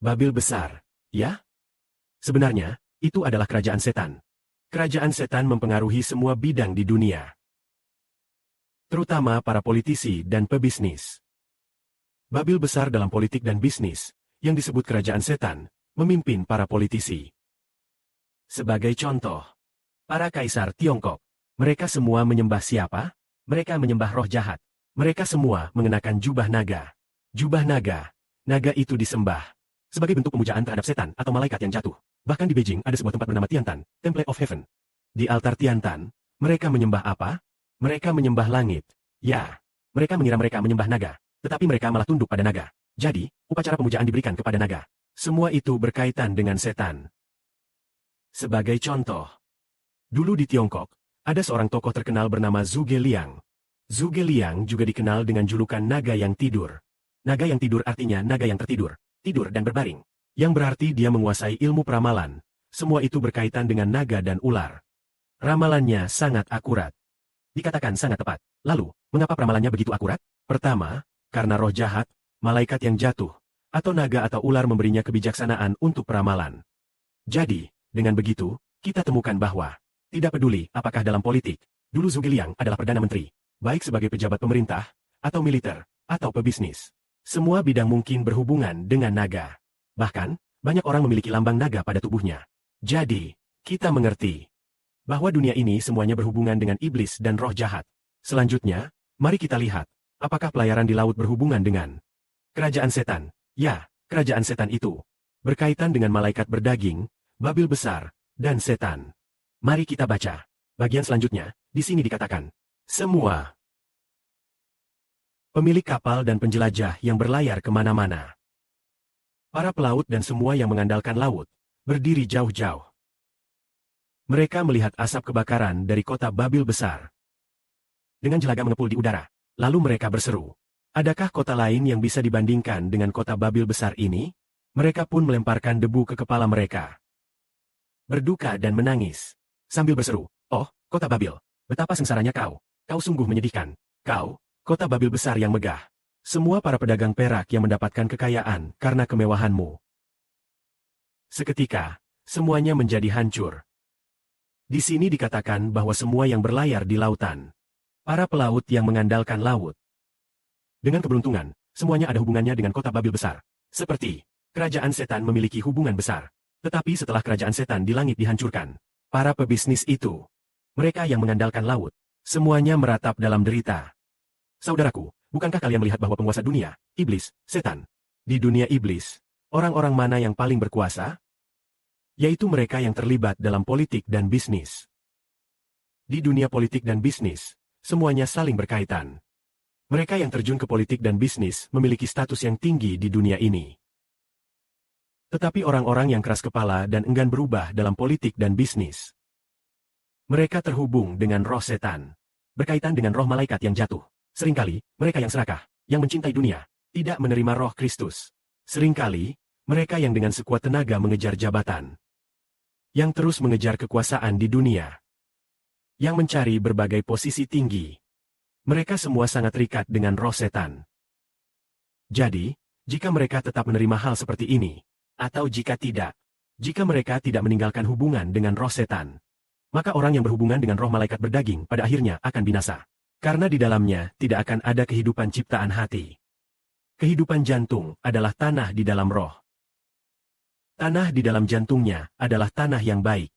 Babil besar, ya? Sebenarnya, itu adalah kerajaan setan. Kerajaan setan mempengaruhi semua bidang di dunia, terutama para politisi dan pebisnis. Babil besar dalam politik dan bisnis, yang disebut kerajaan setan, memimpin para politisi. Sebagai contoh, para kaisar Tiongkok, mereka semua menyembah siapa? Mereka menyembah roh jahat. Mereka semua mengenakan jubah naga. Jubah naga, naga itu disembah sebagai bentuk pemujaan terhadap setan atau malaikat yang jatuh. Bahkan di Beijing ada sebuah tempat bernama Tiantan, Temple of Heaven. Di altar Tiantan, mereka menyembah apa? Mereka menyembah langit. Ya, mereka mengira mereka menyembah naga, tetapi mereka malah tunduk pada naga. Jadi, upacara pemujaan diberikan kepada naga. Semua itu berkaitan dengan setan. Sebagai contoh, dulu di Tiongkok, ada seorang tokoh terkenal bernama Zhuge Liang. Zhuge Liang juga dikenal dengan julukan naga yang tidur. Naga yang tidur artinya naga yang tertidur, tidur dan berbaring. Yang berarti dia menguasai ilmu peramalan. Semua itu berkaitan dengan naga dan ular. Ramalannya sangat akurat. Dikatakan sangat tepat. Lalu, mengapa ramalannya begitu akurat? Pertama, karena roh jahat, malaikat yang jatuh, atau naga atau ular memberinya kebijaksanaan untuk peramalan. Jadi, dengan begitu, kita temukan bahwa tidak peduli apakah dalam politik, dulu Zhuge Liang adalah Perdana Menteri, baik sebagai pejabat pemerintah, atau militer, atau pebisnis. Semua bidang mungkin berhubungan dengan naga. Bahkan, banyak orang memiliki lambang naga pada tubuhnya. Jadi, kita mengerti bahwa dunia ini semuanya berhubungan dengan iblis dan roh jahat. Selanjutnya, mari kita lihat, apakah pelayaran di laut berhubungan dengan kerajaan setan? Ya, kerajaan setan itu berkaitan dengan malaikat berdaging, Babil besar, dan setan. Mari kita baca. Bagian selanjutnya, di sini dikatakan, semua pemilik kapal dan penjelajah yang berlayar kemana-mana. Para pelaut dan semua yang mengandalkan laut, berdiri jauh-jauh. Mereka melihat asap kebakaran dari kota Babil besar. Dengan jelaga mengepul di udara, lalu mereka berseru, adakah kota lain yang bisa dibandingkan dengan kota Babil besar ini? Mereka pun melemparkan debu ke kepala mereka. Berduka dan menangis, sambil berseru, oh, kota Babil, betapa sengsaranya kau, kau sungguh menyedihkan, kau, kota Babil besar yang megah. Semua para pedagang perak yang mendapatkan kekayaan karena kemewahanmu. Seketika, semuanya menjadi hancur. Di sini dikatakan bahwa semua yang berlayar di lautan, para pelaut yang mengandalkan laut. Dengan keberuntungan, semuanya ada hubungannya dengan kota Babil besar. Seperti, kerajaan setan memiliki hubungan besar. Tetapi setelah kerajaan setan di langit dihancurkan, para pebisnis itu, mereka yang mengandalkan laut, semuanya meratap dalam derita. Saudaraku, bukankah kalian melihat bahwa penguasa dunia, iblis, setan? Di dunia iblis, orang-orang mana yang paling berkuasa? Yaitu mereka yang terlibat dalam politik dan bisnis. Di dunia politik dan bisnis, semuanya saling berkaitan. Mereka yang terjun ke politik dan bisnis memiliki status yang tinggi di dunia ini. Tetapi orang-orang yang keras kepala dan enggan berubah dalam politik dan bisnis, mereka terhubung dengan roh setan, berkaitan dengan roh malaikat yang jatuh. Seringkali, mereka yang serakah, yang mencintai dunia, tidak menerima roh Kristus. Seringkali, mereka yang dengan sekuat tenaga mengejar jabatan, yang terus mengejar kekuasaan di dunia, yang mencari berbagai posisi tinggi. Mereka semua sangat terikat dengan roh setan. Jadi, jika mereka tetap menerima hal seperti ini, atau jika tidak, jika mereka tidak meninggalkan hubungan dengan roh setan, maka orang yang berhubungan dengan roh malaikat berdaging pada akhirnya akan binasa. Karena di dalamnya tidak akan ada kehidupan ciptaan hati. Kehidupan jantung adalah tanah di dalam roh. Tanah di dalam jantungnya adalah tanah yang baik.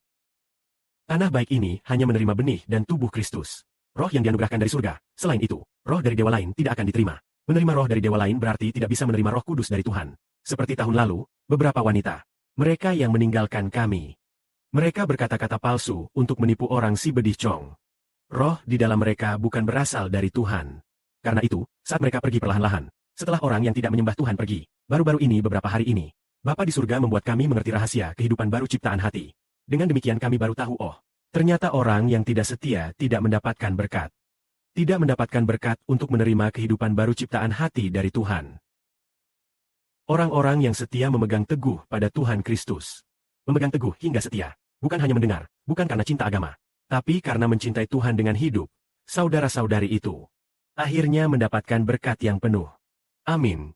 Tanah baik ini hanya menerima benih dan tubuh Kristus. Roh yang dianugerahkan dari surga. Selain itu, roh dari dewa lain tidak akan diterima. Menerima roh dari dewa lain berarti tidak bisa menerima roh kudus dari Tuhan. Seperti tahun lalu, beberapa wanita, mereka yang meninggalkan kami, mereka berkata-kata palsu untuk menipu orang si bedih cong. Roh di dalam mereka bukan berasal dari Tuhan. Karena itu, saat mereka pergi perlahan-lahan, setelah orang yang tidak menyembah Tuhan pergi, baru-baru ini beberapa hari ini, Bapa di surga membuat kami mengerti rahasia kehidupan baru ciptaan hati. Dengan demikian kami baru tahu ternyata orang yang tidak setia tidak mendapatkan berkat. Tidak mendapatkan berkat untuk menerima kehidupan baru ciptaan hati dari Tuhan. Orang-orang yang setia memegang teguh pada Tuhan Kristus. Memegang teguh hingga setia. Bukan hanya mendengar, bukan karena cinta agama, tapi karena mencintai Tuhan dengan hidup. Saudara-saudari itu akhirnya mendapatkan berkat yang penuh. Amin.